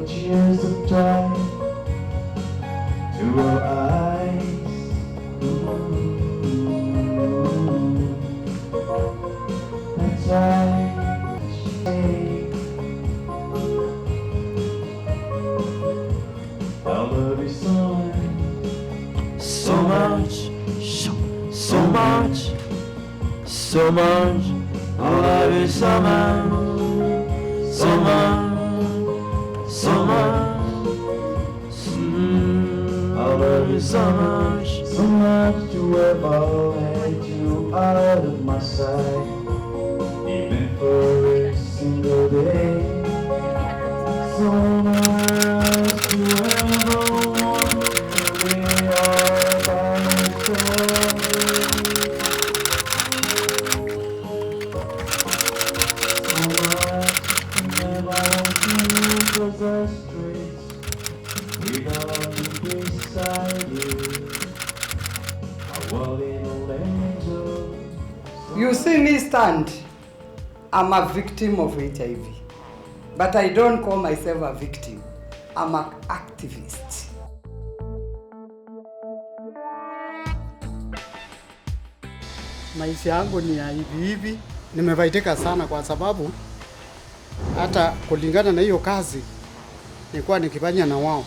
much years of time to our eyes. That's why I love you so much, so much, so much, so much. I love you so much, so much, so much. I love you so much to ever let you out of my sight, even for a single day. So much to ever want to be all by myself. So much to never want to cross the streets without you beside you. I want an angel. You see me stand. I'm a victim of HIV. But I don't call myself a victim. I'm an activist. Maisha yangu ni ya hivi. Nimefaidika sana kwa sababu hata kulingana na hiyo kazi nilikuwa nikifanya na wao.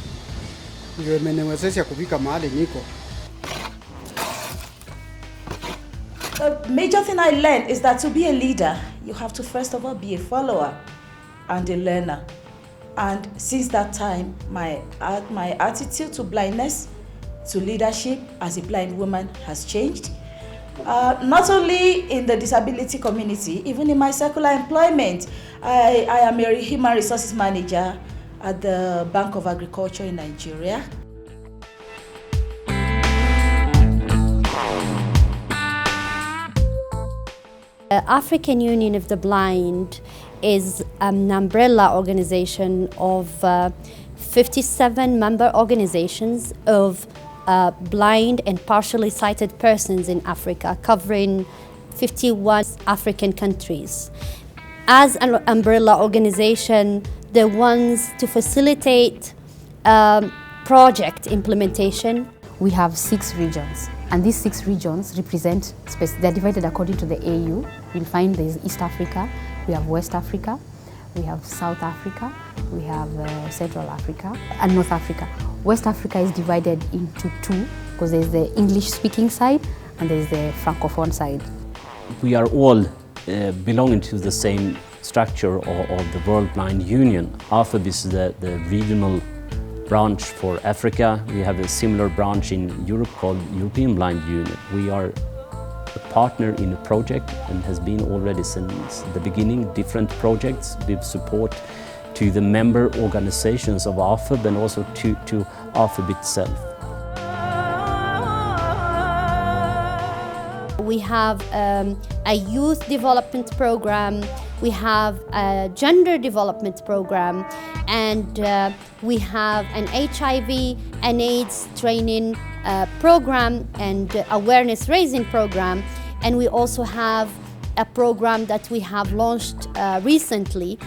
Ndio imeniwezesha kufika mahali niko. The major thing I learned is that to be a leader, you have to first of all be a follower and a learner. And since that time, my attitude to blindness, to leadership as a blind woman has changed. Not only in the disability community, even in my secular employment. I am a human resources manager at the Bank of Agriculture in Nigeria. African Union of the Blind is an umbrella organization of 57 member organizations of blind and partially sighted persons in Africa, covering 51 African countries. As an umbrella organization, the ones to facilitate project implementation. We have 6 regions, and these 6 regions represent, they're divided according to the AU. You'll find there's East Africa, we have West Africa, we have South Africa, we have Central Africa, and North Africa. West Africa is divided into 2, because there's the English-speaking side and there's the Francophone side. We are all belonging to the same structure of the World Blind Union. Afub is the regional branch for Africa. We have a similar branch in Europe called European Blind Union. We are a partner in a project and has been already since the beginning, different projects with support to the member organizations of Afub and also to Afub itself. We have a youth development program, we have a gender development program, and we have an HIV and AIDS training program and awareness raising program. And we also have a program that we have launched recently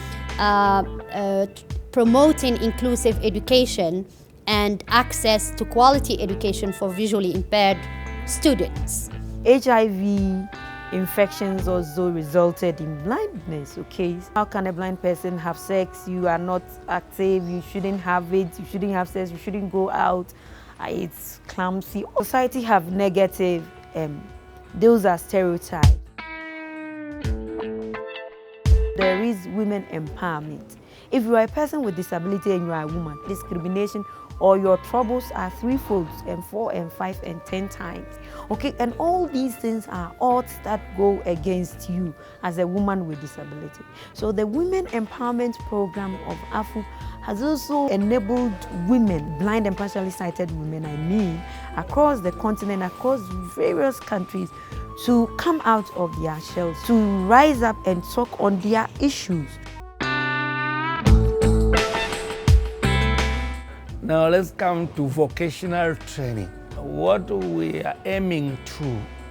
promoting inclusive education and access to quality education for visually impaired students. HIV infections also resulted in blindness, okay? How can a blind person have sex? You are not active, you shouldn't have it, you shouldn't have sex, you shouldn't go out, it's clumsy. Society have negative, those are stereotypes. There is women empowerment. If you are a person with disability and you are a woman, discrimination or your troubles are threefold and 4 and 5 and 10 times. Okay, and all these things are odds that go against you as a woman with disability. So the Women Empowerment Program of Afub has also enabled women, blind and partially sighted women, across the continent, across various countries, to come out of their shells, to rise up and talk on their issues. Now let's come to vocational training. What we are aiming to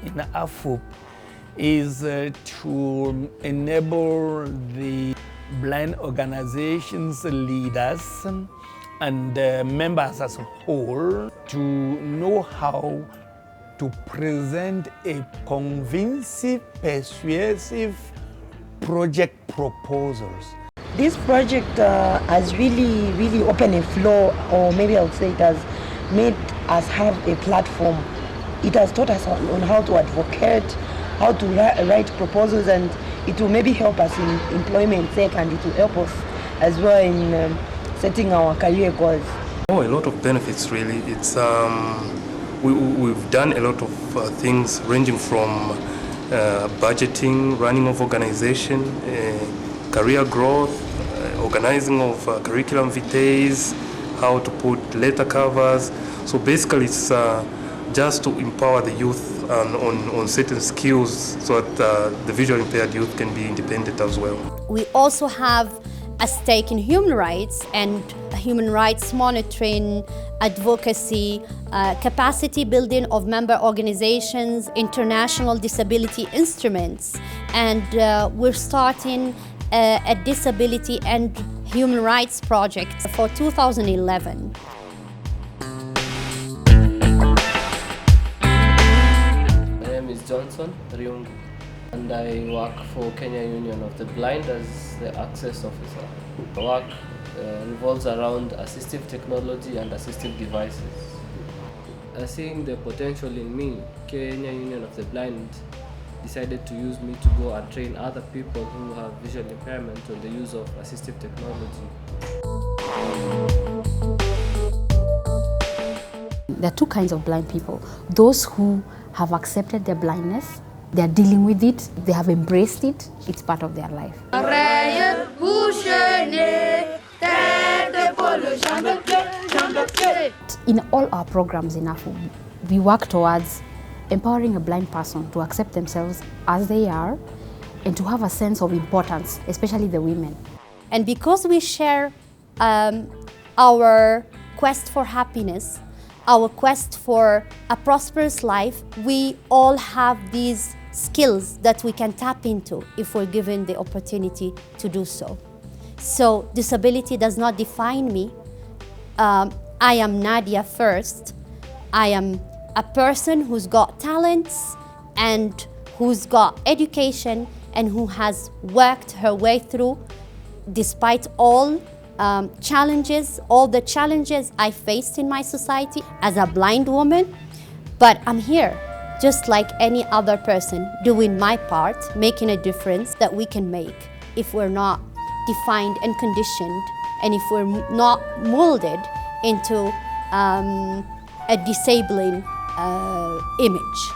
in Afub is to enable the blind organizations, leaders, and members as a whole to know how to present a convincing, persuasive project proposals. This project has really opened a floor, or maybe I would say it has made us have a platform. It has taught us on how to advocate, how to write proposals, and it will maybe help us in employment sake, and it will help us as well in setting our career goals. Oh, a lot of benefits really. It's we've done a lot of things ranging from budgeting, running of organization, career growth, organizing of curriculum vitae, how to put letter covers. So basically it's just to empower the youth on certain skills so that the visually impaired youth can be independent as well. We also have a stake in human rights and human rights monitoring, advocacy, capacity building of member organizations, international disability instruments, and we're starting a disability and human rights project for 2011. My name is Johnson Riungu, and I work for Kenya Union of the Blind as the access officer. My work revolves around assistive technology and assistive devices. Seeing the potential in me, Kenya Union of the Blind decided to use me to go and train other people who have visual impairment on the use of assistive technology. There are two kinds of blind people. Those who have accepted their blindness, they are dealing with it, they have embraced it, it's part of their life. In all our programs in Afub, we work towards empowering a blind person to accept themselves as they are and to have a sense of importance, especially the women. And because we share our quest for happiness, our quest for a prosperous life, we all have these skills that we can tap into if we're given the opportunity to do so. So disability does not define me. I am Nadia first. I am a person who's got talents and who's got education and who has worked her way through despite all challenges, all the challenges I faced in my society as a blind woman. But I'm here just like any other person, doing my part, making a difference that we can make if we're not defined and conditioned, and if we're not molded into a disabling image.